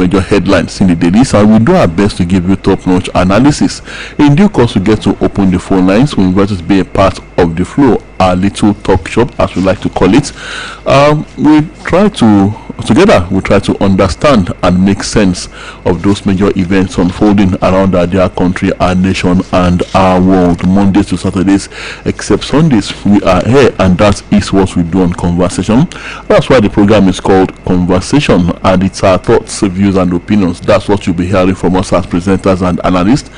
major headlines in the dailies, and we do our best to give you top-notch analysis. In due course, we get to open the phone lines. We invite you to be a part of the flow, our little talk shop, as we like to call it. We try to understand and make sense of those major events unfolding around our dear country, our nation, and our world. Mondays to Saturdays, except Sundays, we are here, and that is what we do on Conversation. That's why the program is called Conversation, and it's our thoughts, views, and opinions. That's what you'll be hearing from us as presenters and analysts,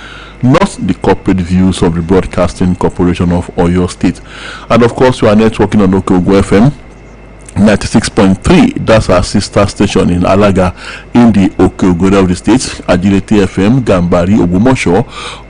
not the corporate views of the Broadcasting Corporation of Oyo State. And of course, we are networking on Oluyole FM 96.3. That's our sister station in Alaga in the Okeogo of the state. Agility FM, Gambari, Ogumosho,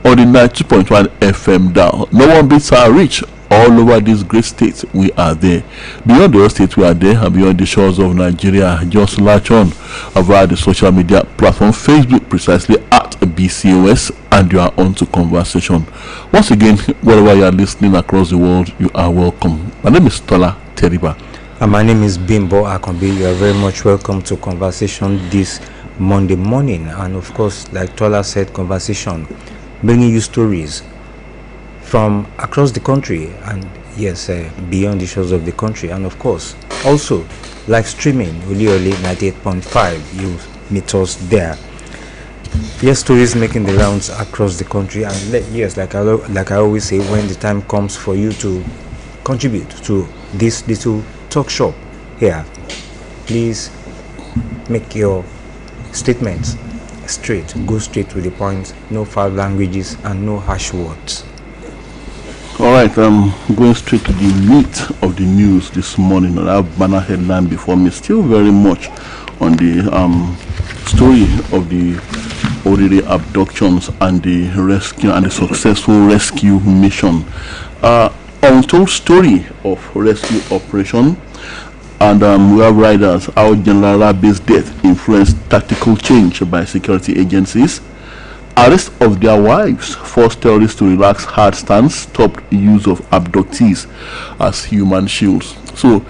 or the 92.1 FM down. No one beats our reach. All over this great state, we are there. Beyond the state, we are there, and beyond the shores of Nigeria, just latch on via the social media platform, Facebook, precisely at BCOS, and you are on to Conversation. Once again, wherever you are listening across the world, you are welcome. My name is Tola Teriba. And my name is Bimbo Akombi. You are very much welcome to Conversation this Monday morning. And of course, like Tola said, Conversation, bringing you stories from across the country and yes, beyond the shores of the country, and of course also live streaming Oluyole 98.5. You meet us there. Yes, stories making the rounds across the country, and yes, like I always say, when the time comes for you to contribute to this little talk shop here, please make your statements straight, go straight to the point, no foul languages and no harsh words. All right, I'm going straight to the meat of the news this morning. I have banner headline before me, still very much on the story of the Oluyole abductions and the rescue and the successful rescue mission. Untold story of rescue operation, and we have riders how General Rabi's death influenced tactical change by security agencies. Arrest of their wives forced terrorists to relax hard stance, stopped use of abductees as human shields. So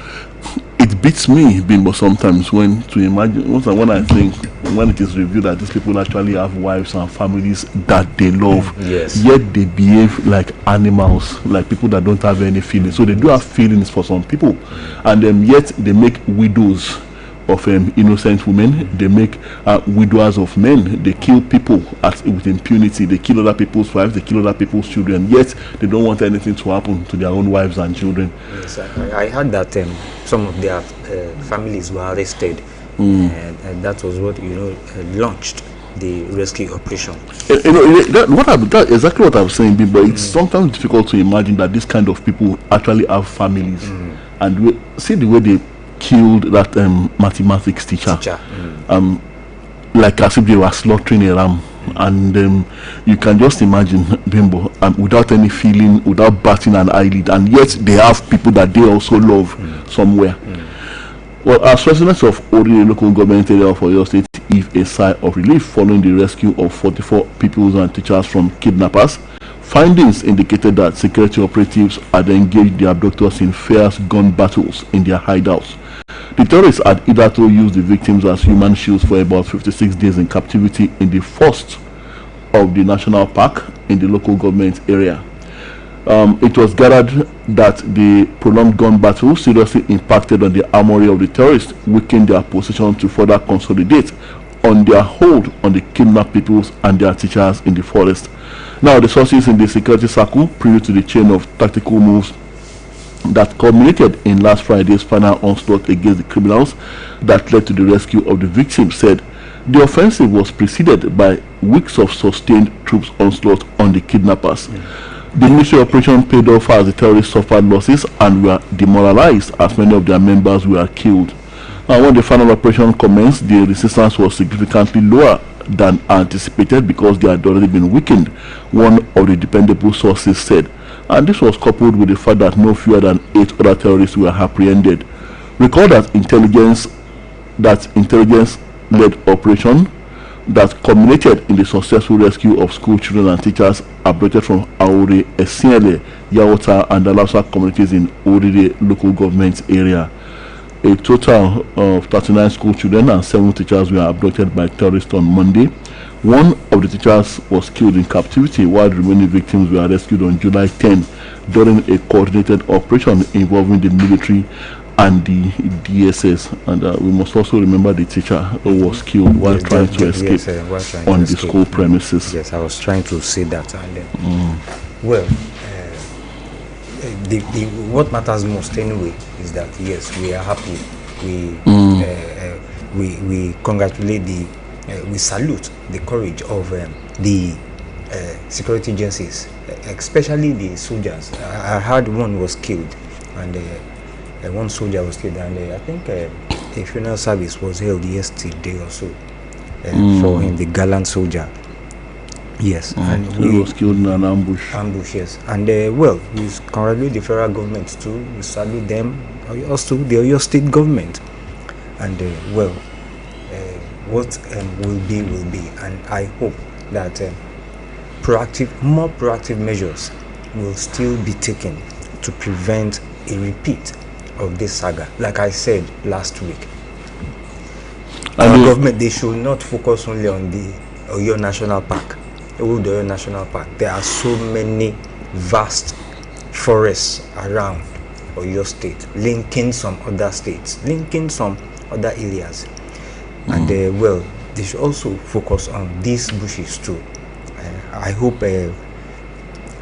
it beats me, Bimbo, sometimes when I think when it is revealed that these people actually have wives and families that they love, yes, yet they behave like animals, like people that don't have any feelings. So they do have feelings for some people, and yet they make widows of innocent women. They make widowers of men. They kill people with impunity. They kill other people's wives. They kill other people's children. Yet they don't want anything to happen to their own wives and children. Yes, I heard that some of their families were arrested, and that was what launched the rescue operation. That's exactly what I'm saying, but it's sometimes difficult to imagine that this kind of people actually have families, and we see the way they killed that mathematics teacher. Like as if they were slaughtering a ram, and you can just imagine, Bimbo, without any feeling, without batting an eyelid, and yet they have people that they also love somewhere. Well, as residents of Oluyole local government area of Oyo State heave a sigh of relief following the rescue of 44 pupils and teachers from kidnappers. Findings indicated that security operatives had engaged the abductors in fierce gun battles in their hideouts. The terrorists had hitherto used the victims as human shields for about 56 days in captivity in the first of the national park in the local government area. It was gathered that the prolonged gun battle seriously impacted on the armory of the terrorists, weakened their position to further consolidate on their hold on the kidnapped peoples and their teachers in the forest. Now, the sources in the security circle, prior to the chain of tactical moves that culminated in last Friday's final onslaught against the criminals that led to the rescue of the victims, said the offensive was preceded by weeks of sustained troops onslaught on the kidnappers. The military operation paid off as the terrorists suffered losses and were demoralized as many of their members were killed. Now, when the final operation commenced, the resistance was significantly lower than anticipated because they had already been weakened, one of the dependable sources said. And this was coupled with the fact that no fewer than 8 other terrorists were apprehended. Recall that intelligence-led operation that culminated in the successful rescue of school children and teachers abducted from Aure, Esiele, Yawota, and Dalasa communities in Oluyole local government area. A total of 39 school children and 7 teachers were abducted by terrorists on Monday. One of the teachers was killed in captivity, while the remaining victims were rescued on July 10 during a coordinated operation involving the military and the DSS. And we must also remember the teacher who was killed while trying to escape on the school premises. Yes, I was trying to say that. And well, what matters most anyway is that yes, we are happy. We congratulate we salute the courage of the security agencies, especially the soldiers. I heard one was killed, and one soldier was killed, and I think a funeral service was held yesterday or so for him, the gallant soldier. Yes, and he was killed in an ambush. Yes, and well, we congratulate the federal government too. We salute them, also the Oyo State government, and well. What will be, and I hope that more proactive measures will still be taken to prevent a repeat of this saga. Like I said last week, our government, they should not focus only on the Oyo National Park. Oluyole National Park. There are so many vast forests around Oyo State, linking some other states, linking some other areas. And well, they should also focus on these bushes too. I hope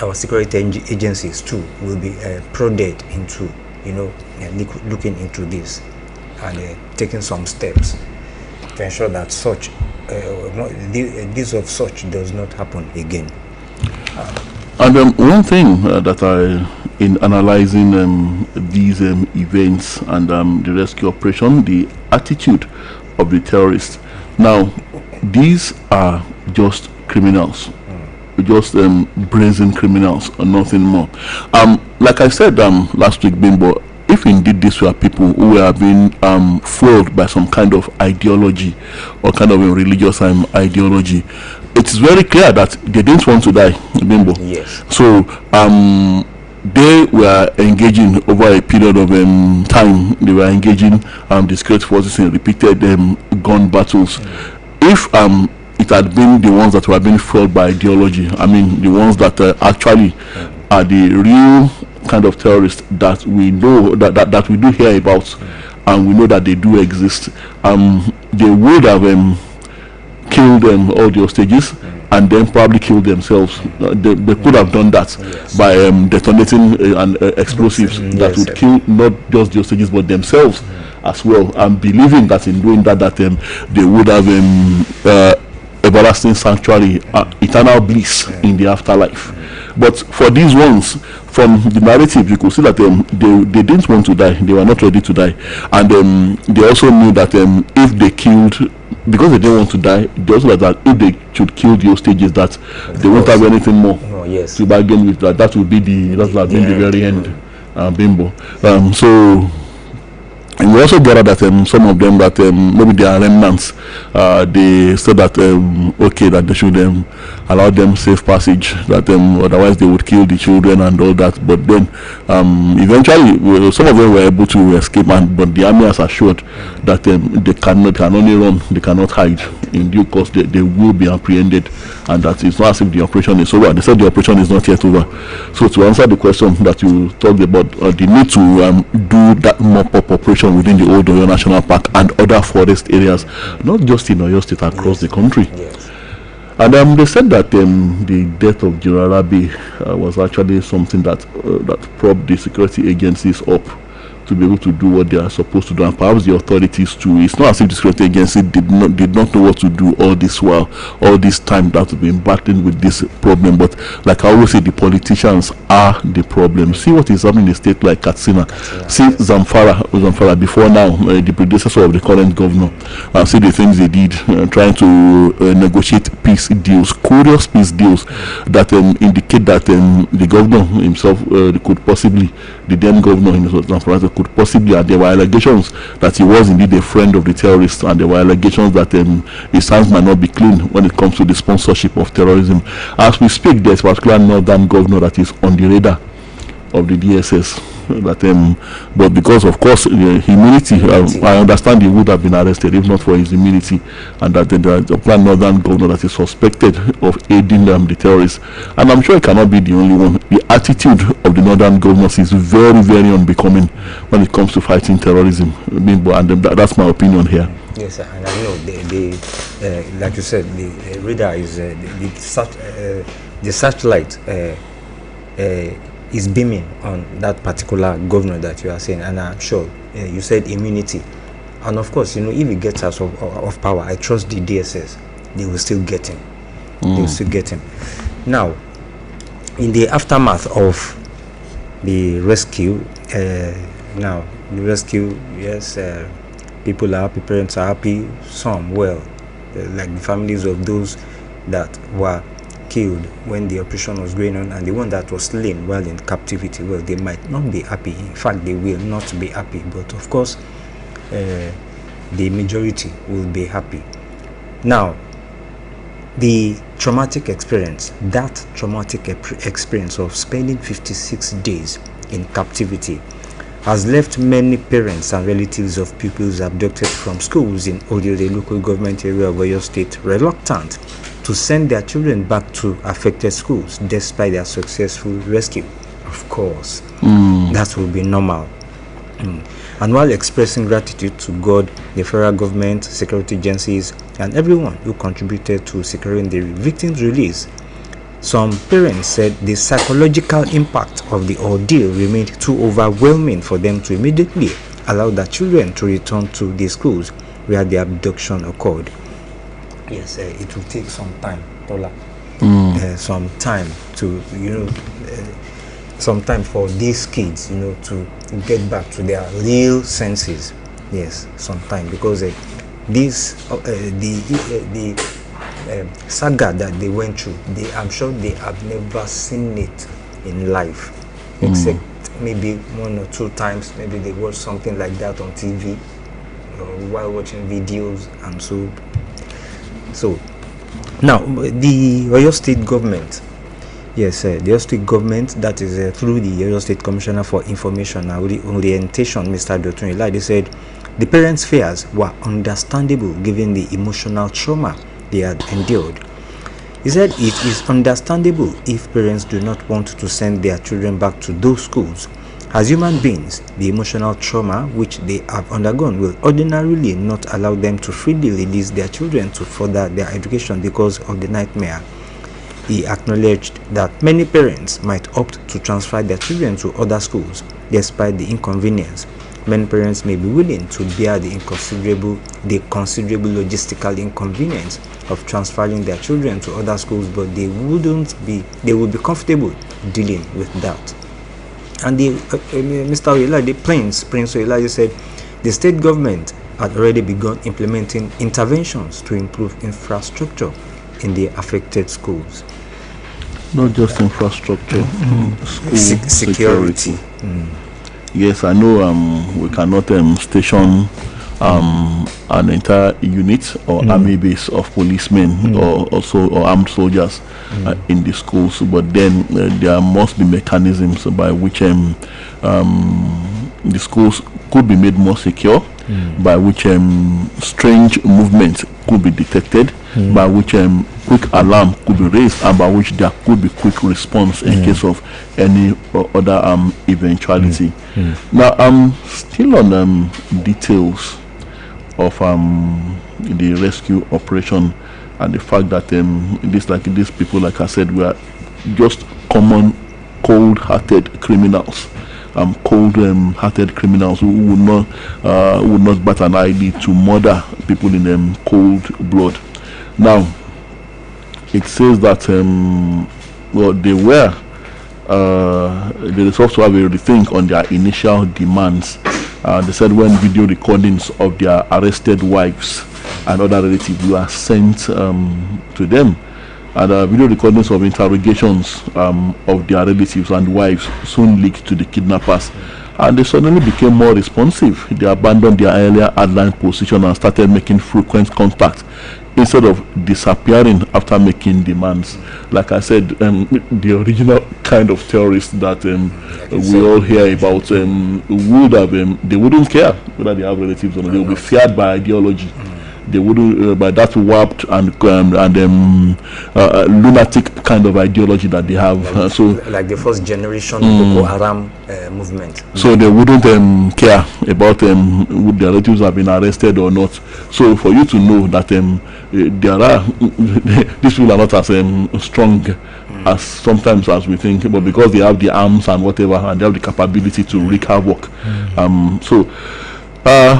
our security agencies too will be prodded into, looking into this and taking some steps to ensure that such this of such does not happen again. And one thing that in analyzing these events and the rescue operation, the attitude of the terrorists. Now, these are just criminals, just brazen criminals, or nothing more. Like I said last week, Bimbo, if indeed these were people who were being fooled by some kind of ideology or kind of a religious ideology, it is very clear that they didn't want to die, Bimbo. Yes. So they were engaging over a period of time. They were engaging the security forces in repeated gun battles. If it had been the ones that were being fueled by ideology, I mean the ones that actually are the real kind of terrorists that we know that we do hear about, and we know that they do exist, they would have killed all the hostages and then probably kill themselves. They could have done that by detonating explosives that would kill not just the hostages but themselves as well. And believing that in doing that, they would have everlasting sanctuary, eternal bliss in the afterlife. But for these ones, from the narrative, you could see that they didn't want to die. They were not ready to die, and they also knew that if they killed, because they didn't want to die, they also like that if they should kill the hostages, that they won't have anything more to bargain with. That would be the very end, Bimbo. So. And we also gather that some of them that maybe they are remnants, they said that okay, that they should allow them safe passage, that otherwise they would kill the children and all that. But then eventually some of them were able to escape, but the army has assured that they can only run, they cannot hide. In due course they will be apprehended, and that it's not as if the operation is over. They said the operation is not yet over. So to answer the question that you talked about, the need to do that mop-up operation within the old Oyo National Park and other forest areas, not just in Oyo State, across the country. Yes. And they said that the death of General Rabi was actually something that propped the security agencies up to be able to do what they are supposed to do, and perhaps the authorities too. It's not as if the security agency did not know what to do all this while, all this time that we've been battling with this problem. But like I always say, the politicians are the problem. See what is happening in a state like Katsina. See Zamfara before now, the predecessor of the current governor. See the things they did, trying to negotiate peace deals, curious peace deals that indicate that the governor himself could possibly, the then governor in Zamfara, could possibly, and there were allegations that he was indeed a friend of the terrorists, and there were allegations that his hands might not be clean when it comes to the sponsorship of terrorism. As we speak, there's a particular northern governor that is on the radar of the DSS. that but because of course humility, I understand he would have been arrested if not for his immunity, and that the Plan Northern governor that is suspected of aiding the terrorists, and I'm sure it cannot be the only one. The attitude of the Northern governors is very, very unbecoming when it comes to fighting terrorism, and that's my opinion here. Yes, sir. And I know like you said, the radar is the searchlight is beaming on that particular governor that you are saying, and I'm sure you said immunity, and of course, if he gets out of power, I trust the DSS, they will still get him. They will still get him. Now, in the aftermath of the rescue, yes. People are happy, parents are happy, some, like the families of those that were killed when the operation was going on, and the one that was slain while in captivity, they might not be happy. In fact, they will not be happy, but of course, the majority will be happy. Now, the traumatic experience of spending 56 days in captivity has left many parents and relatives of pupils abducted from schools in Oluyole local government area of Oyo State reluctant to send their children back to affected schools despite their successful rescue. Of course, that will be normal. And while expressing gratitude to God, the federal government, security agencies, and everyone who contributed to securing the victims' release, some parents said the psychological impact of the ordeal remained too overwhelming for them to immediately allow their children to return to the schools where the abduction occurred. Yes, it will take some time, Tola. Some time to, some time for these kids, to get back to their real senses. Yes, some time, because saga that they went through, I'm sure they have never seen it in life, except maybe 1 or 2 times. Maybe they watched something like that on TV or while watching videos, and so now the Oyo State government, the Oyo State government, that is through the Oyo State Commissioner for Information and Orientation, Mr. Dotun Eli, they said the parents' fears were understandable given the emotional trauma they had endured. He said it is understandable if parents do not want to send their children back to those schools. As human beings, the emotional trauma which they have undergone will ordinarily not allow them to freely release their children to further their education because of the nightmare. He acknowledged that many parents might opt to transfer their children to other schools despite the inconvenience. Many parents may be willing to bear the considerable logistical inconvenience of transferring their children to other schools, but they would be comfortable dealing with that. And Mr. Oyelade, Prince Oyelade, said the state government had already begun implementing interventions to improve infrastructure in the affected schools. Not just infrastructure, school security. Yes, I know we cannot station an entire unit or army base of policemen or armed soldiers in the schools, but then there must be mechanisms by which the schools could be made more secure, by which strange movements could be detected, by which quick alarm could be raised, and by which there could be quick response in case of any other eventuality. Now, I'm still on details of the rescue operation and the fact that these people, like I said, were just common cold-hearted criminals. Cold-hearted criminals who would not bat an eye to murder people in cold blood. Now, it says that they were the results to have a rethink on their initial demands. They said when video recordings of their arrested wives and other relatives were sent to them, and video recordings of interrogations of their relatives and wives soon leaked to the kidnappers, and they suddenly became more responsive. They abandoned their earlier hardline position and started making frequent contact instead of disappearing after making demands. Like I said, the original kind of terrorists that we all hear about would have they wouldn't care whether they have relatives or not. They will be feared by ideology. They wouldn't by that warped and lunatic kind of ideology that they have. Like the first generation Boko Haram movement. So they wouldn't care about would their relatives have been arrested or not. So for you to know that there are these people are not as strong as sometimes as we think, but because they have the arms and whatever, and they have the capability to wreak havoc.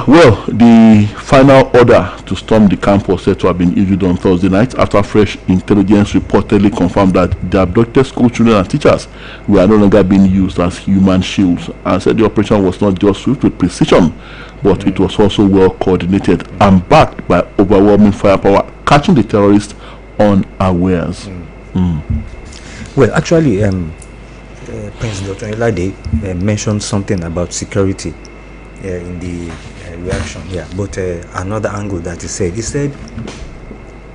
Well, the final order to storm the camp was said to have been issued on Thursday night after fresh intelligence reportedly confirmed that the abducted school children and teachers were no longer being used as human shields, and said the operation was not just swift with precision, but it was also well coordinated and backed by overwhelming firepower, catching the terrorists unawares. Well, actually, Prince Dr. Oluyole mentioned something about security in the reaction, but another angle that he said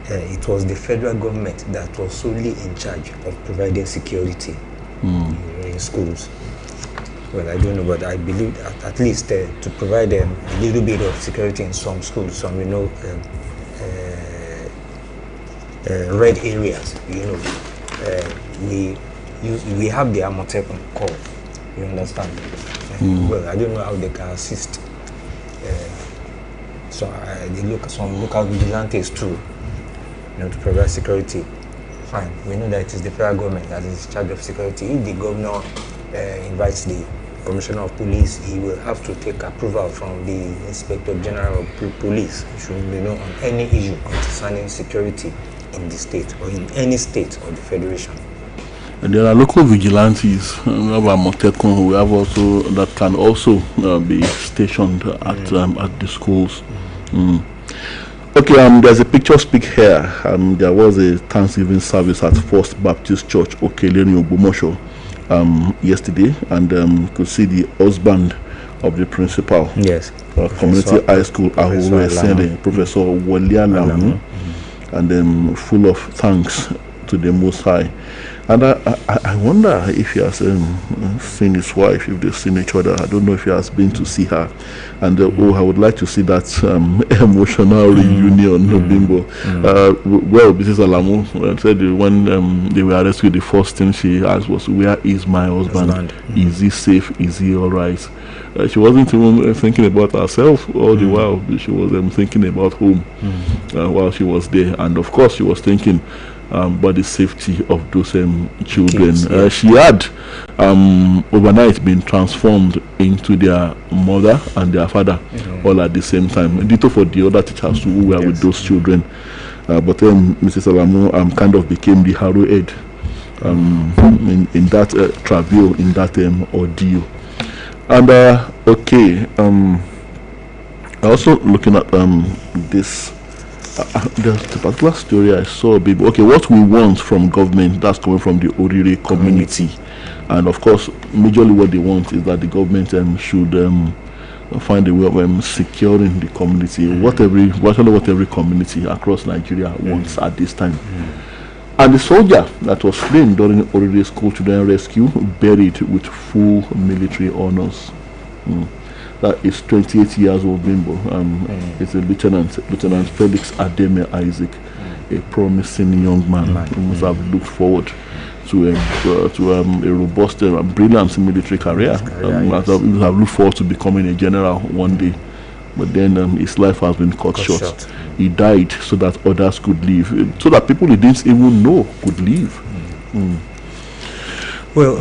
it was the federal government that was solely in charge of providing security in schools. Well, I don't know, but I believe at least to provide a little bit of security in some schools, some red areas, we have the Amotekun Corps, you understand. Well, I don't know how they can assist. Some local vigilantes too, to provide security. Fine, we know that it is the federal government that is in charge of security. If the governor invites the commissioner of police, he will have to take approval from the inspector general of police. Should on any issue concerning security in the state or in any state of the federation. And there are local vigilantes. We have Amotekun, who have also that can also be stationed at the schools. Okay, there's a picture speak here. There was a Thanksgiving service at First Baptist Church, Oluyole, Ogbomoso, yesterday, and you could see the husband of the principal. Yes. Community High School, Professor Oluyole, and full of thanks to the Most High. And I wonder if he has seen his wife, if they've seen each other. I don't know if he has been to see her. And I would like to see that emotional reunion, Bimbo. Well, Mrs. Alamu said when they were arrested, the first thing she asked was, "Where is my husband? Is he safe? Is he all right?" She wasn't even thinking about herself all the while. She was thinking about home while she was there. And of course, she was thinking about the safety of those children. She had overnight been transformed into their mother and their father all at the same time. Ditto for the other teachers who were with those children. But then Mrs. Alamu kind of became the arrowhead in that travail, in that ordeal. And also looking at this. There's a particular story I saw, baby. Okay, what we want from government, that's coming from the Oluyole community. And of course, majorly what they want is that the government should find a way of securing the community, what every community across Nigeria wants at this time. And the soldier that was slain during Oluyole School Children Rescue, buried with full military honors. That is 28 years old, Bimbo. It's a Lieutenant Felix Ademe Isaac, a promising young man who must have looked forward to a robust and brilliant military career. He must have looked forward to becoming a general one day. But then his life has been cut short. He died so that others could live, so that people he didn't even know could live. Well,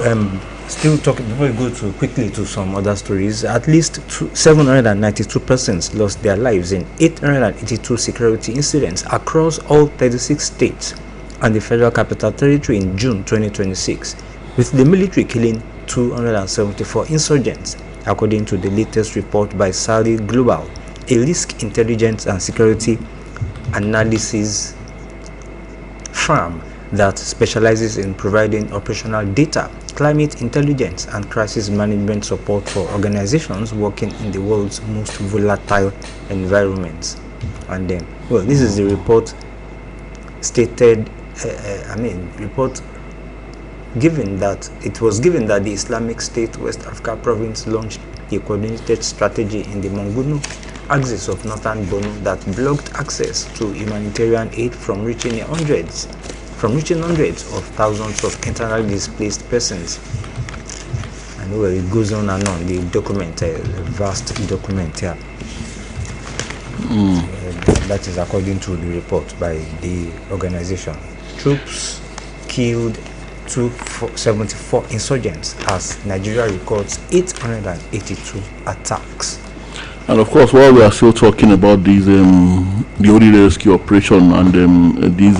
still talking, before we go quickly to some other stories, at least 792 persons lost their lives in 882 security incidents across all 36 states and the Federal Capital Territory in June 2026, with the military killing 274 insurgents, according to the latest report by Sally Global, a risk intelligence and security analysis firm that specializes in providing operational data, climate intelligence, and crisis management support for organizations working in the world's most volatile environments. And then, well, this is the report stated, report given that it was given that the Islamic State West Africa province launched a coordinated strategy in the Monguno axis of northern Borno that blocked access to humanitarian aid from reaching hundreds of thousands of internally displaced persons. And well, it goes on and on. The document, a vast document here. That is according to the report by the organization. Troops killed 274 insurgents as Nigeria records 882 attacks. And of course, while we are still talking about these the Oluyole rescue operation and these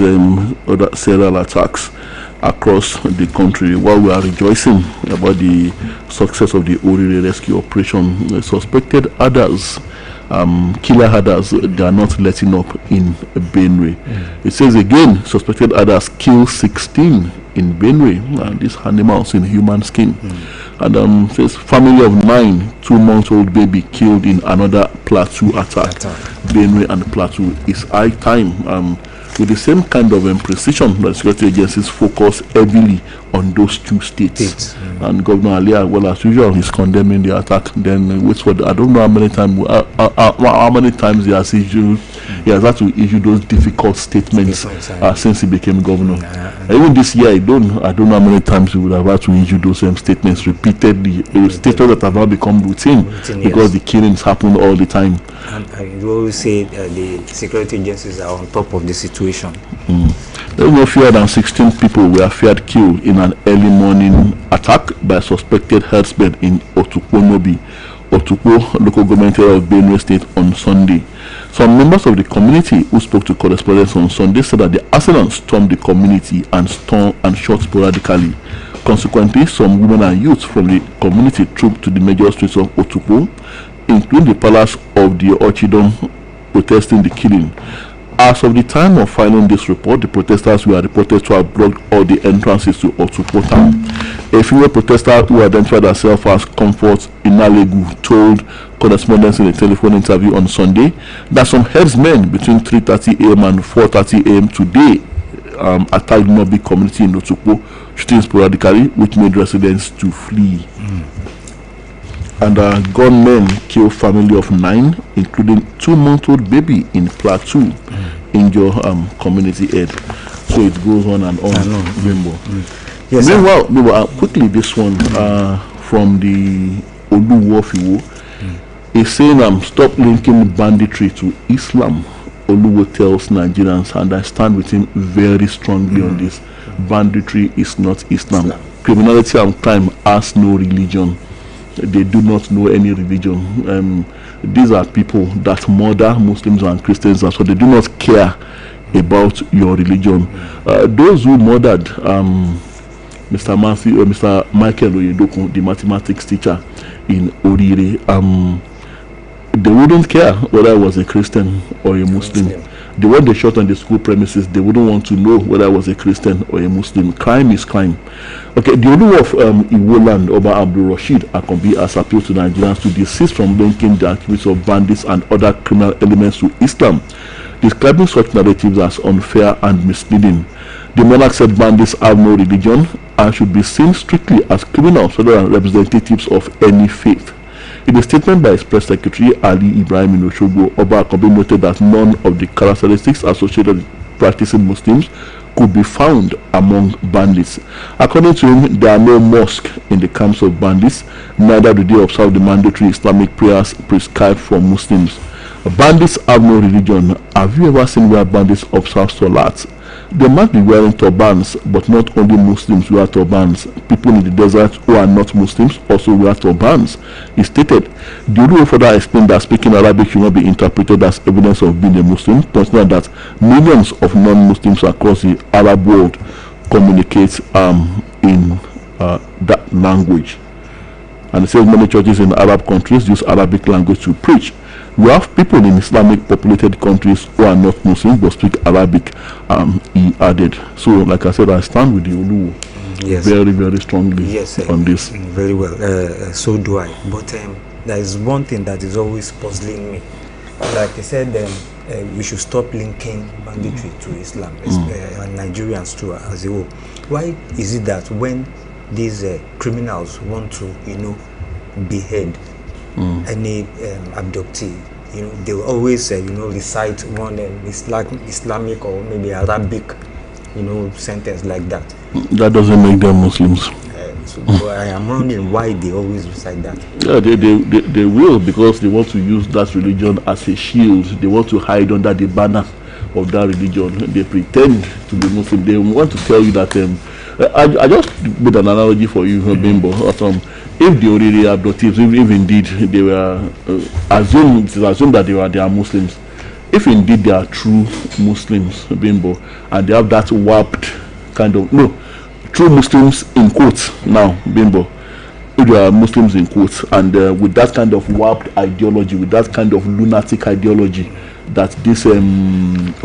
other serial attacks across the country, while we are rejoicing about the success of the Oluyole rescue operation, suspected others, killer others, they are not letting up in Benue. It says again, suspected others kill 16 in Benue, and these animals in human skin. And says family of 9, 2-month-old baby killed in another Plateau attack. Benue and Plateau. Is high time. With the same kind of precision, the security agencies focus heavily on those two states. And Governor Alia, well, as usual, is condemning the attack. Then waits for I don't know how many times he has issued. He has had to issue those difficult statements since he became governor. Even this year, I don't know how many times he would have had to issue those same statements repeatedly. Statements that have now become routine because the killings happen all the time. And you always say the security agencies are on top of the situation. There were no fewer than 16 people were feared killed in an early morning attack by suspected herdsmen in Otukpo local government area of Benue State on Sunday. Some members of the community who spoke to correspondents on Sunday said that the assailants stormed the community and shot sporadically. Consequently, some women and youths from the community trooped to the major streets of Otukpo, including the palace of the Ochidon, protesting the killing. As of the time of filing this report, the protesters were reported to have blocked all the entrances to Otukpo town. A female protester who identified herself as Comfort Inalegu told correspondents in a telephone interview on Sunday that some herdsmen between 3:30 a.m. and 4:30 a.m. today attacked Nobi community in Otukpo, shooting sporadically, which made residents to flee. And gunmen killed family of 9, including 2-month-old baby in Plateau, injure community aid. So it goes on and on. Yes, meanwhile, quickly this one from the Oluyole is saying stop linking banditry to Islam. Oluwo tells Nigerians, and I stand with him very strongly on this. Banditry is not Islam. Criminality and crime has no religion. They do not know any religion. These are people that murder Muslims and Christians, and so they do not care about your religion. Those who murdered Mr. Michael Oyedoku, the mathematics teacher in Orire, they wouldn't care whether I was a Christian or a Muslim. The one they shot on the school premises, they wouldn't want to know whether I was a Christian or a Muslim. Crime is crime. Okay, the Olu of Iwo Land, Oba Abdul Rashid Akombi, has appealed to Nigerians to desist from linking the activities of bandits and other criminal elements to Islam, describing such narratives as unfair and misleading. The monarch said bandits have no religion and should be seen strictly as criminals rather than representatives of any faith. In a statement by his press secretary Ali Ibrahim in Osogbo, Oba Akombi noted that none of the characteristics associated with practicing Muslims could be found among bandits. According to him, there are no mosques in the camps of bandits, neither do they observe the mandatory Islamic prayers prescribed for Muslims. Bandits have no religion. Have you ever seen where bandits observe Salat? They might be wearing turbans, but not only Muslims wear turbans. People in the desert who are not Muslims also wear turbans. He stated. The Olu further explained that speaking Arabic should not be interpreted as evidence of being a Muslim, considering that millions of non-Muslims across the Arab world communicate in that language. And it says many churches in Arab countries use Arabic language to preach. We have people in Islamic populated countries who are not Muslims but speak Arabic, he added. So, like I said, I stand with the Olu very, very strongly on this. Very well. So do I. But there is one thing that is always puzzling me. Like I said, we should stop linking banditry to Islam, and Nigerians too as a whole. Why is it that when these criminals want to, behead any abductee, they will always, recite one Islamic or maybe Arabic, sentence like that. That doesn't make them Muslims. So I am wondering why they always recite that. Yeah, they will, because they want to use that religion as a shield. They want to hide under the banner of that religion. They pretend to be Muslim. They want to tell you that. I just made an analogy for you, Bimbo. If the already abductees, if indeed they were assumed that they are Muslims, if indeed they are true Muslims, Bimbo, and they have that warped kind of true Muslims in quotes now, Bimbo. If they are Muslims in quotes, and with that kind of warped ideology, with that kind of lunatic ideology that these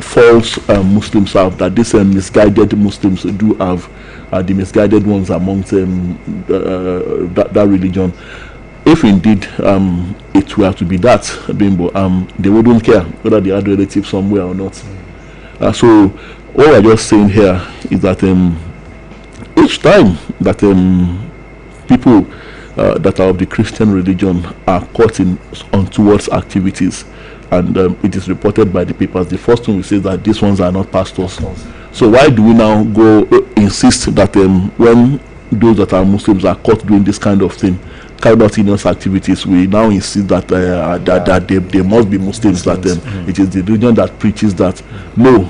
false Muslims have, that these misguided Muslims do have, the misguided ones amongst that religion. If indeed it were to be that, Bimbo, they wouldn't care whether they had relatives somewhere or not. So all I'm just saying here is that each time that people that are of the Christian religion are caught in untoward activities, and it is reported by the papers, the first thing we say is that these ones are not pastors. So why do we now go insist that when those that are Muslims are caught doing this kind of thing, carried out heinous activities, we now insist that that they must be Muslims, that it is the religion that preaches that? No,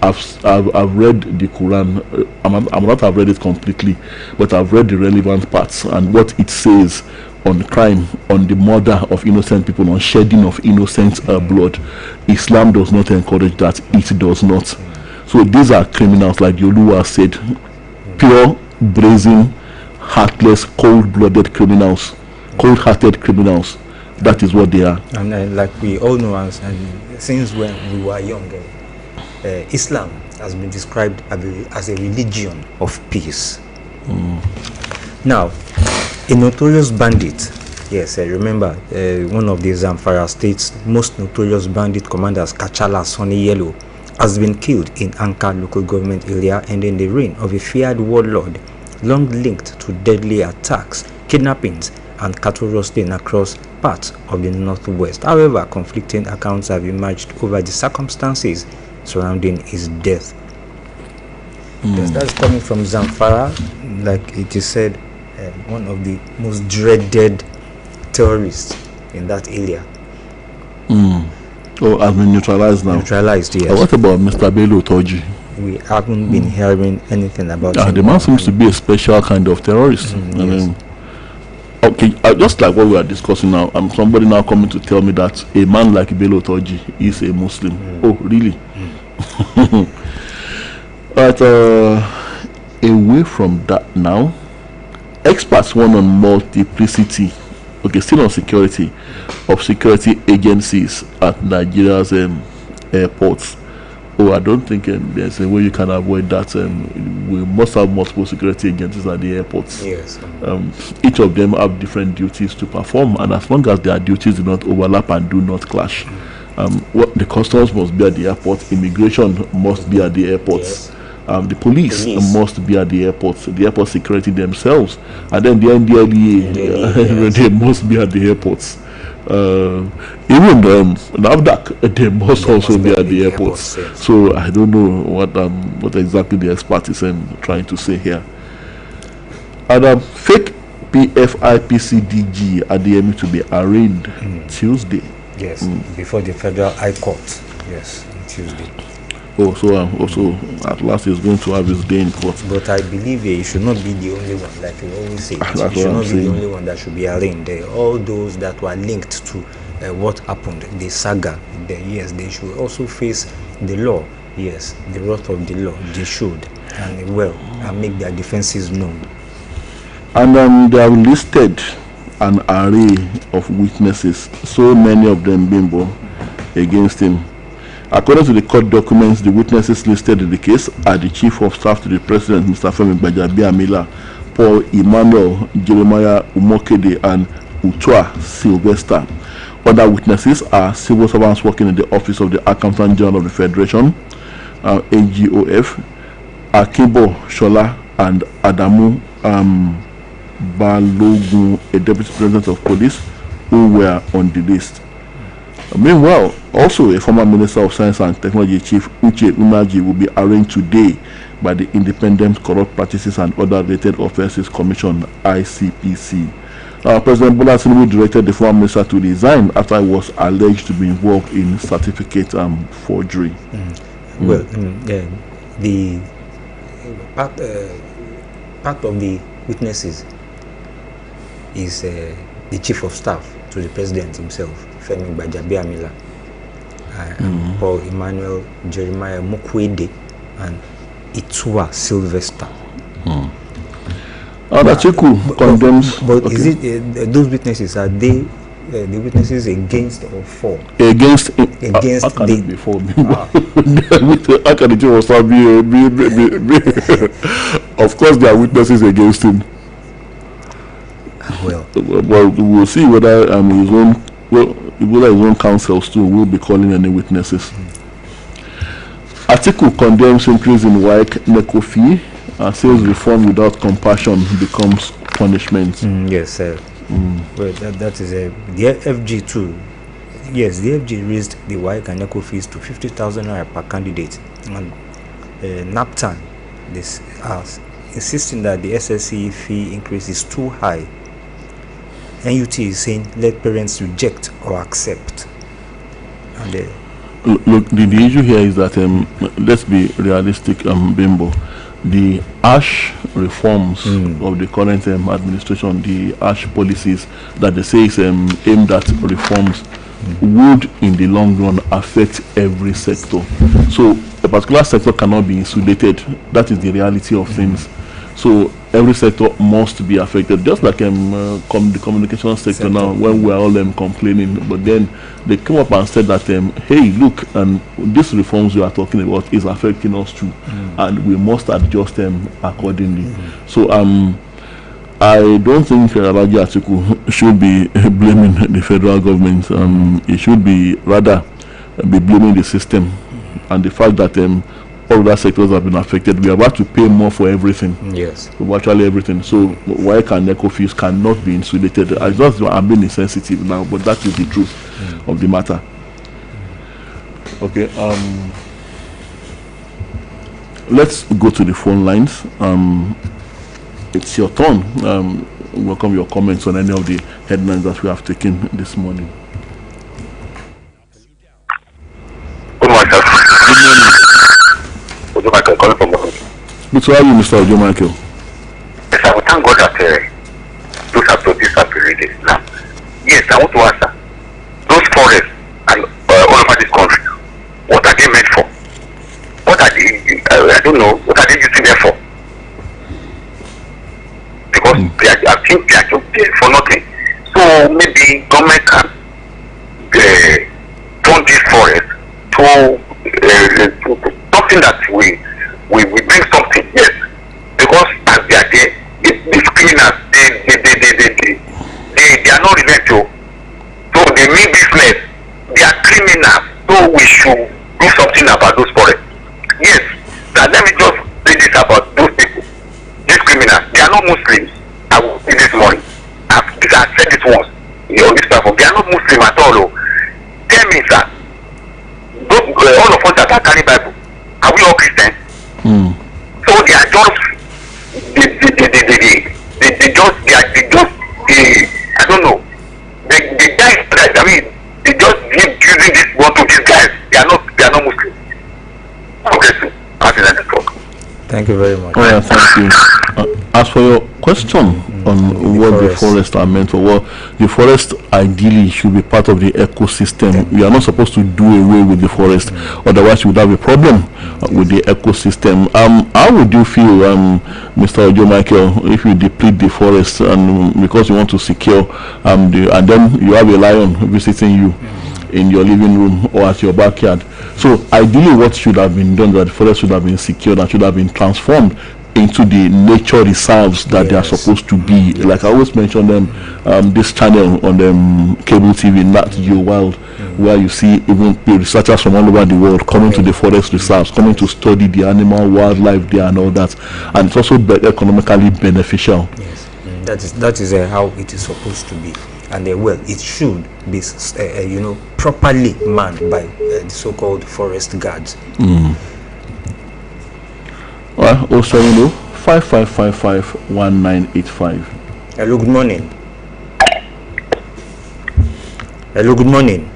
I've read the Quran. I'm not have read it completely, but I've read the relevant parts and what it says on crime, on the murder of innocent people, on shedding of innocent blood. Islam does not encourage that. It does not. So these are criminals, like Oluyole said, pure, brazen, heartless, cold-blooded criminals, cold-hearted criminals. That is what they are. And like we all know, and since when we were young, Islam has been described as a religion of peace. Now, a notorious bandit, yes, I remember one of the Zamfara state's most notorious bandit commanders, Kachala Oluyole, has been killed in Anka local government area, ending the reign of a feared warlord long linked to deadly attacks, kidnappings, and cattle rustling across parts of the northwest. However, conflicting accounts have emerged over the circumstances surrounding his death. Yes, that's coming from Zamfara, like it is said, one of the most dreaded terrorists in that area. Oh, has been neutralized now. Neutralized, yes. What about Mr. Bello Toji? We haven't been hearing anything about him. The man seems to be a special kind of terrorist. Yes. Okay, just like what we are discussing now, somebody now coming to tell me that a man like Bello Toji is a Muslim. Oh, really? But away from that now, experts warn on multiplicity, still on security, of security agencies at Nigeria's airports. Oh, I don't think there's a way you can avoid that. We must have multiple security agencies at the airports. Yes. Each of them have different duties to perform, and as long as their duties do not overlap and do not clash, the customs must be at the airport, immigration must be at the airports. Yes. The police must be at the airports, the airport security themselves, and then the NDLEA, they must be at the airports. Even NAVDAC, they must also be at the airports. So I don't know what exactly the expert is trying to say here. And fake PFIPCDG at the EMI to be arraigned Tuesday. Yes, before the Federal High Court. Yes, on Tuesday. Oh, so also at last he's going to have his day in court. But I believe he should not be the only one, like we always say. He should not be the only one that should be arraigned. All those that were linked to what happened, the saga, yes, they should also face the law. Yes, the wrath of the law. They should, and make their defenses known. And they have listed an array of witnesses, so many of them bimbo, against him. According to the court documents, the witnesses listed in the case are the Chief of Staff to the President, Mr. Femi Gbajabiamila, Paul Emmanuel, Jeremiah Umokede, and Utua Sylvester. Other witnesses are civil servants working in the Office of the Accountant General of the Federation, AGOF, Akibo Shola, and Adamu Balogun, a Deputy President of Police, who were on the list. Meanwhile, also a former Minister of Science and Technology, Chief Uche Unaji, will be arraigned today by the Independent Corrupt Practices and Other Related Offences Commission, ICPC. President Bola Tinubu directed the former minister to resign after he was alleged to be involved in certificate forgery. Well, the part of the witnesses is the chief of staff to the president himself, Femi Gbajabiamila, Paul Emmanuel Jeremiah Mukwege, and Itua Sylvester. Atiku condemns. But okay. Is it those witnesses, are they the witnesses against or for? Against how can it be for me? How can the chief of staff be? Of course, there are witnesses against him. Well, we'll see whether his own counsels too will be calling any witnesses. Atiku condemns increase in WAEC NECO fee. Says reform without compassion becomes punishment. Yes, well, that is the FG too. Yes, the FG raised the WAEC and NECO fees to 50,000 naira per candidate, and NAPTAN this insisting that the SSC fee increase is too high. NUT is saying let parents reject or accept. And look, the issue here is that let's be realistic, Bimbo. The ash reforms of the current administration, the ash policies that they say is aimed at reforms, would in the long run affect every sector. So a particular sector cannot be insulated. That is the reality of things. So every sector must be affected, just like the communication sector now, when we are all complaining. But then they came up and said that, hey, look, and these reforms you are talking about is affecting us too, and we must adjust them accordingly. So I don't think Alhaji Atiku should be blaming the federal government. He should be rather be blaming the system and the fact that all other sectors have been affected. We are about to pay more for everything. Yes. Virtually everything. So why can NECO fees cannot be insulated? I'm being insensitive now, but that is the truth of the matter. Okay. Let's go to the phone lines. It's your turn. Welcome your comments on any of the headlines that we have taken this morning. Good morning, sir. Good morning. Ojo Michael calling from Boston. Good to have you, Mr. Ojo Michael. Yes, I will thank God that those are produced and released now. Yes, I want to ask sir, those forests and all over this country, what are they meant for? What are they, I don't know, what are they using them for? Because I think they are just there for nothing. So maybe government can turn this forest to something that we bring something, yes, because as they are there, these criminals, they are not related, so they mean business, they are criminals, so we should do something about those forests. Yes, now let me just say this about those people, these criminals, they are not Muslims. I will say this morning, I've said it once on this platform, they are not Muslim at all. Tell me, sir, all of us that are carrying Bible, are we all Christians? So they are just I don't know. The guys, I mean, they just using this one to these guys. They are not Muslims. Okay, so I think that's all. Thank you very much. Thank you. As for your question on what the forests are meant for, well, the forest ideally should be part of the ecosystem. We are not supposed to do away with the forest, otherwise we would have a problem with the ecosystem. How would you feel, Mr. Ojo Michael, if you deplete the forest and because you want to secure and then you have a lion visiting you in your living room or at your backyard? So ideally what should have been done, that the forest should have been secured and should have been transformed into the nature reserves that they are supposed to be. Like I always mention them, this channel on cable TV, Nat Geo Wild, where you see even researchers from all over the world coming to the forest reserves, coming to study the animal wildlife there and all that, and it's also economically beneficial. Yes, that is how it is supposed to be, and well, it should be properly manned by the so-called forest guards. Well, 070 5555 1985. Hello, good morning. Hello, good morning.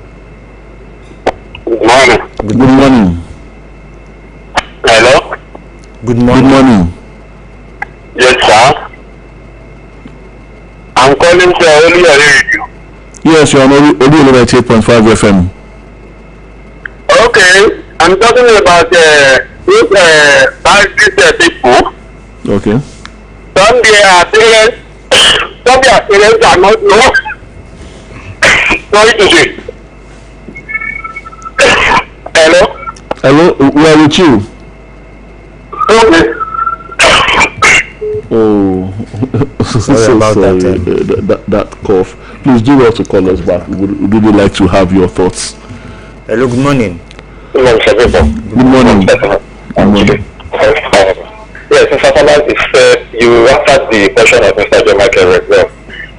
Good morning. Good morning. Hello? Good morning. Good morning. Yes, sir. I'm calling for Oluyole Radio. Yes, you are on Oluyole 8.5 FM. Okay, I'm talking about these people. Okay. Some their parents, are not know. Sorry to say. Hello? Hello, we are with you. Okay. Oh, Sorry about that cough. Please do well to call us back. We would really like to have your thoughts. Hello, good morning. Good morning, sir. Good morning. Good morning. Yes, Mr. Thomas, you answered the question of Mr. John Michael well.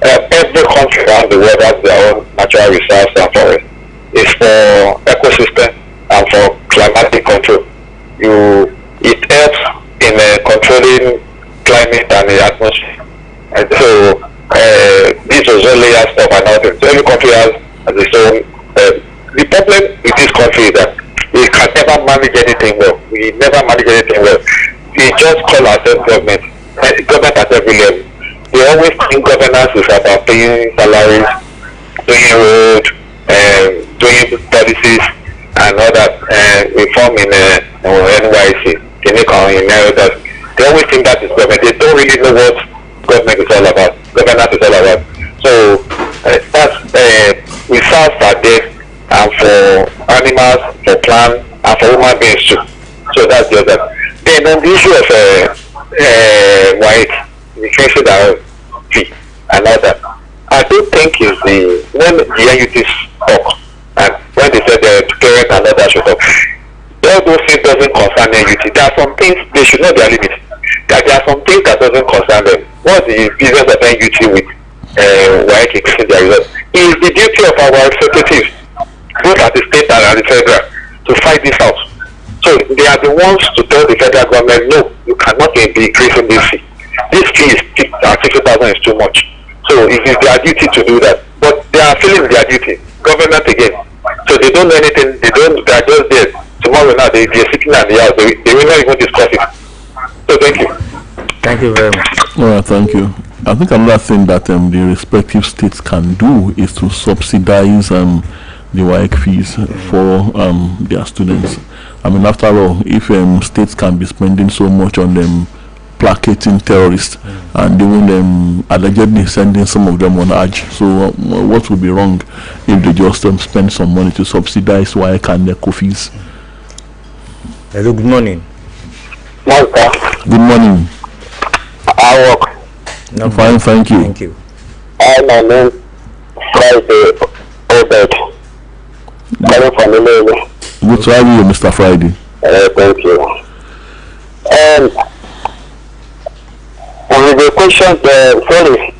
Every country around the world has their own natural resources and forests. It's for ecosystem and for climatic control. It helps in controlling climate and the atmosphere. And so this was only a stop and nothing. So every country has its own. The problem with this country is that we can never manage anything well. We never manage anything well. We just call ourselves government. Government at every level. We always think governance is about paying salaries, doing roads, doing policies, and all that. Reform in NYC, in others. They always think that is government. They don't really know what government is all about. Governance is all about. So that's resources are there, and for animals, for plants, and for human beings too. So that's the other. Then on the issue of white, the case that fee and all that, I don't think is when the NUTs talk, and when they said the parents and all that should talk, all those things doesn't concern NUT. There are some things they should know their limits. There are some things that doesn't concern them. What's the business of NUT with white exceeding their results? It is the duty of our executives, both at the state and at the federal, to fight this out. So they are the ones to tell the federal government, no, you cannot be increasing this fee. This fee is 60,000 is too much. So it is their duty to do that. But they are feeling their duty. Government again. So they don't know anything. They are just there. Tomorrow now they are sitting at the house. They will not even discuss it. So thank you. Thank you very much. All right, thank you. I think another thing that the respective states can do is to subsidize the WAEC fees for their students. I mean, after all, if states can be spending so much on them placating terrorists and even allegedly sending some of them on Hajj, so what would be wrong if they just spend some money to subsidize WAEC and their fees? Hello, good morning. Good morning. I work. No, Fine, thank you. Thank you. My name Friday Obed. Calling from Oluyole. Good to have you, Mr. Friday. Thank you. With the question, sorry,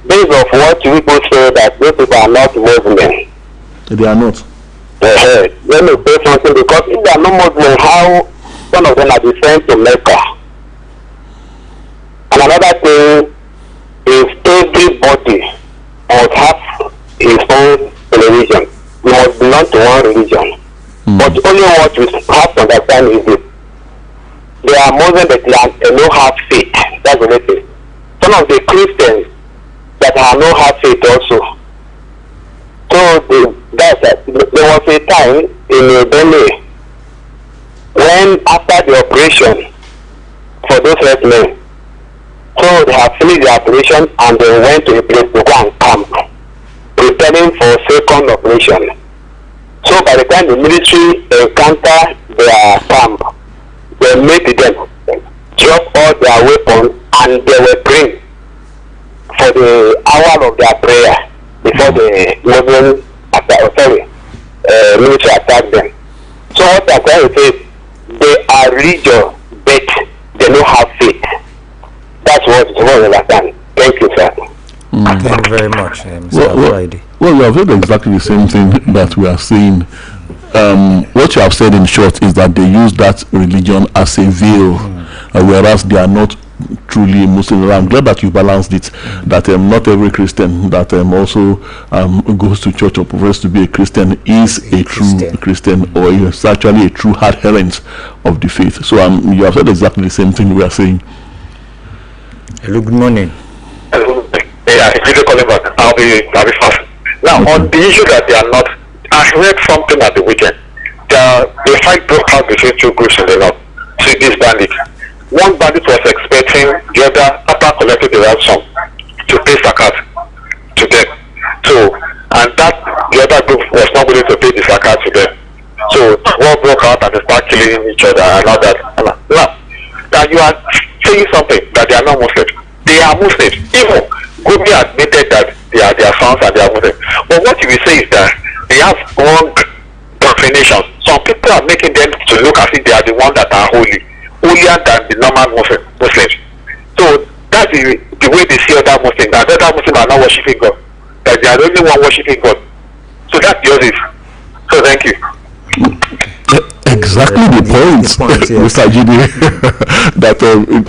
based on what people say that those people are not Muslim. They are not. Let me say something, because if they are not Muslim, how some of them are sent to Mecca? And another thing is everybody must have his own religion. We must belong to one religion. But only what we have to understand is this. They are Muslims, but they don't have faith. That's the only thing. Some of the Christians that are not have faith also. So there was a time in Benue when after the operation for those red men, so they have finished the operation and they went to a place to go and camp, preparing for second operation. So by the time the military encounter their camp, they made them drop all their weapons and they were praying for the hour of their prayer before the Muslim military attacked them. So what I'm trying to say is they are religious, but they don't have faith. That's what I understand. Thank you, sir. Thank you very much, Mr. Friday. Well, you have said exactly the same thing that we are saying. What you have said in short is that they use that religion as a veil, whereas they are not truly Muslim. I'm glad that you balanced it, that not every Christian that also goes to church or professes to be a Christian is a true Christian, or is actually a true adherent of the faith. So you have said exactly the same thing we are saying. Hello, good morning. Hello. Yeah, if you calling back, I'll be fast. Now, on the issue that they are not, I read something at the weekend. The fight broke out between two groups in the north. See, these bandits. One bandit was expecting the other, after collecting the ransom, to pay zakat to them. So, and that the other group was not willing to pay the zakat to them. So, war broke out and they start killing each other and all that. Now, you are saying something that they are not Muslims. They are Muslims. Even Gumi admitted that they are their sons and they are Muslims. But what you will say is that they have wrong doctrinations. Some people are making them to look as if they are the ones that are holy, holier than the normal Muslims. So that's the way they see other Muslims. And other Muslims are not worshiping God. That they are the only one worshiping God. So that's the other. So thank you. Exactly the point, Mr. Jide, that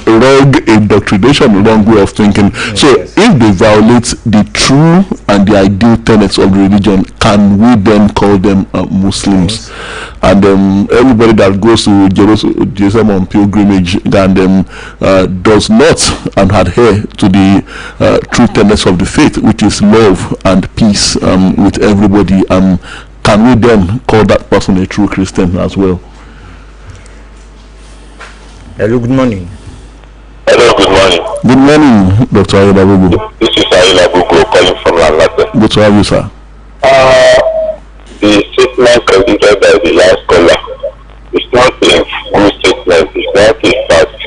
wrong indoctrination, wrong way of thinking. So if they violate the true and the ideal tenets of the religion, can we then call them Muslims? And everybody that goes to Jerusalem on pilgrimage and does not and adhere to the true tenets of the faith, which is love and peace with everybody, can we then call that person a true Christian as well? Hello, good morning. Hello, good morning. Good morning, Dr. Ayuba Bubu. This is Ayuba Bubu calling from Lanlata. Good to have you, sir. The statement credited by the last caller is not a full statement, it's not a fact.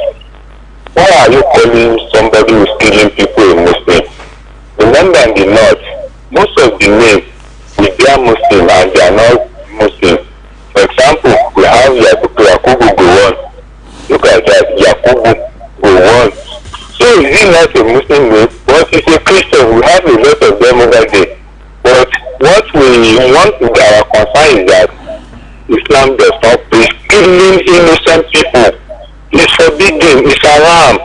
Why are you calling somebody who's killing people a Muslim? Remember in the north, most of the names, they are Muslim and they are not Muslim. For example, we have Yakubu Gowon. Look at that, Yakubu Gowon. So is he not a Muslim name? But he's a Christian. We have a lot of them over there. But what we want with our concern is that Islam does not preach killing innocent people. It's forbidden, it's haram.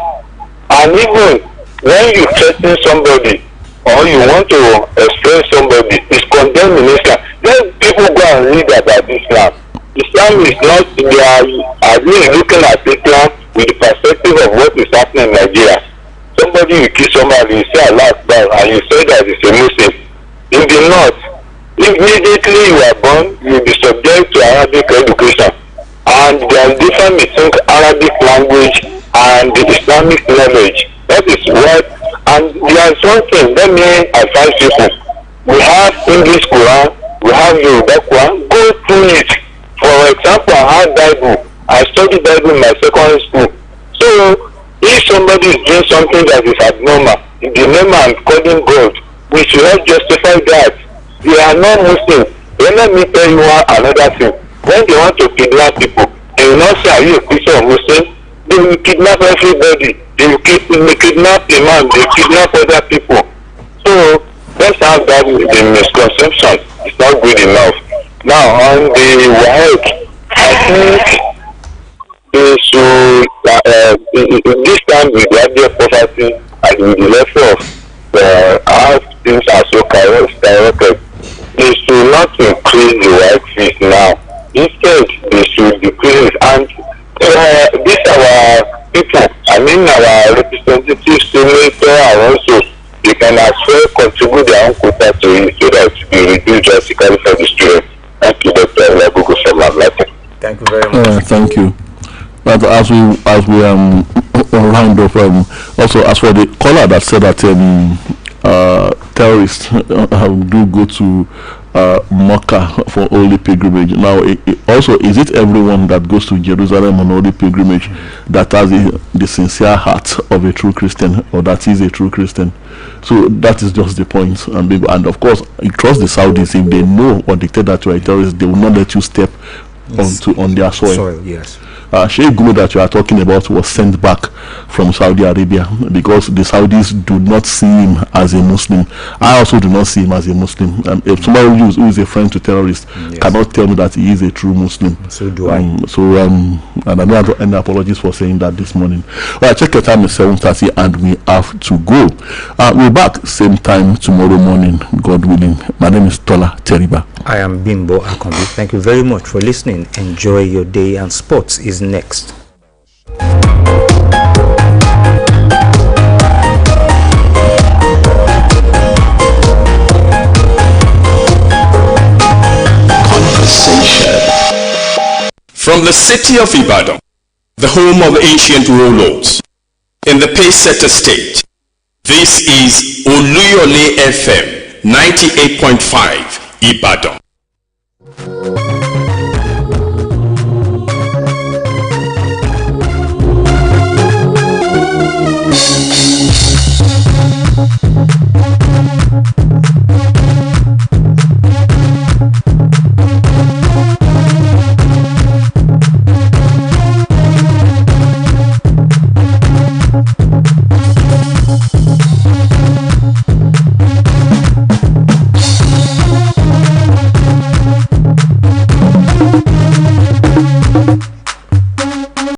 And even when you threaten somebody or you want to explain somebody, it's condemned in Islam. Then people go and read about Islam. Islam is not, they are really looking at Islam with the perspective of what is happening in Nigeria. Somebody will kill somebody, you say Allah Akbar, and you say that it's a Muslim. In the north, immediately you are born, you will be subject to Arabic education. And there are difference between Arabic language and the Islamic knowledge. That is what, and there is one thing, let me advise people. We have English Quran, we have Yoruba Quran, go through it. For example, I have Bible. I studied Bible in my secondary school. So, if somebody is doing something that is abnormal, in the name and calling God, we should not justify that. They are not Muslims. Then let me tell you another thing. When they want to kidnap people, they will not say, are you a Christian or Muslim? They will kidnap everybody. They will kidnap the man. They will kidnap other people. So, let's have that the misconception. It's not good enough. Now, on the WAEC, I think they should, this time with the idea of poverty and with the level of how things are so directed, they should not increase the WAEC fees now. Instead, they should decrease it. And these our people, I mean our representatives, senators, and also they can as well contribute their own quota to it so that it will be reduced drastically for the students. Thank you, Dr. Olagugu from Atlanta. Thank you very much. Thank you. But as we round up, also as for the caller that said that terrorists do go to Mecca for holy pilgrimage. Now, also, is it everyone that goes to Jerusalem on holy pilgrimage that has the sincere heart of a true Christian, or that is a true Christian? So that is just the point. And of course, you trust the Saudis. If they know or dictate that you are a terrorist, they will not let you step on their soil. Yes. Sheikh Gumi that you are talking about was sent back from Saudi Arabia because the Saudis do not see him as a Muslim. I also do not see him as a Muslim. If somebody who is a friend to terrorists cannot tell me that he is a true Muslim, so do I. And I don't have any apologies for saying that this morning. Well, check your time is 7:30 and we have to go. We're back same time tomorrow morning, God willing. My name is Tola Teriba. I am Bimbo Akombi. Thank you very much for listening. Enjoy your day, and sports is next. From the city of Ibadan, the home of ancient warlords, in the Pacesetter state, this is Oluyole FM 98.5 Ibadan.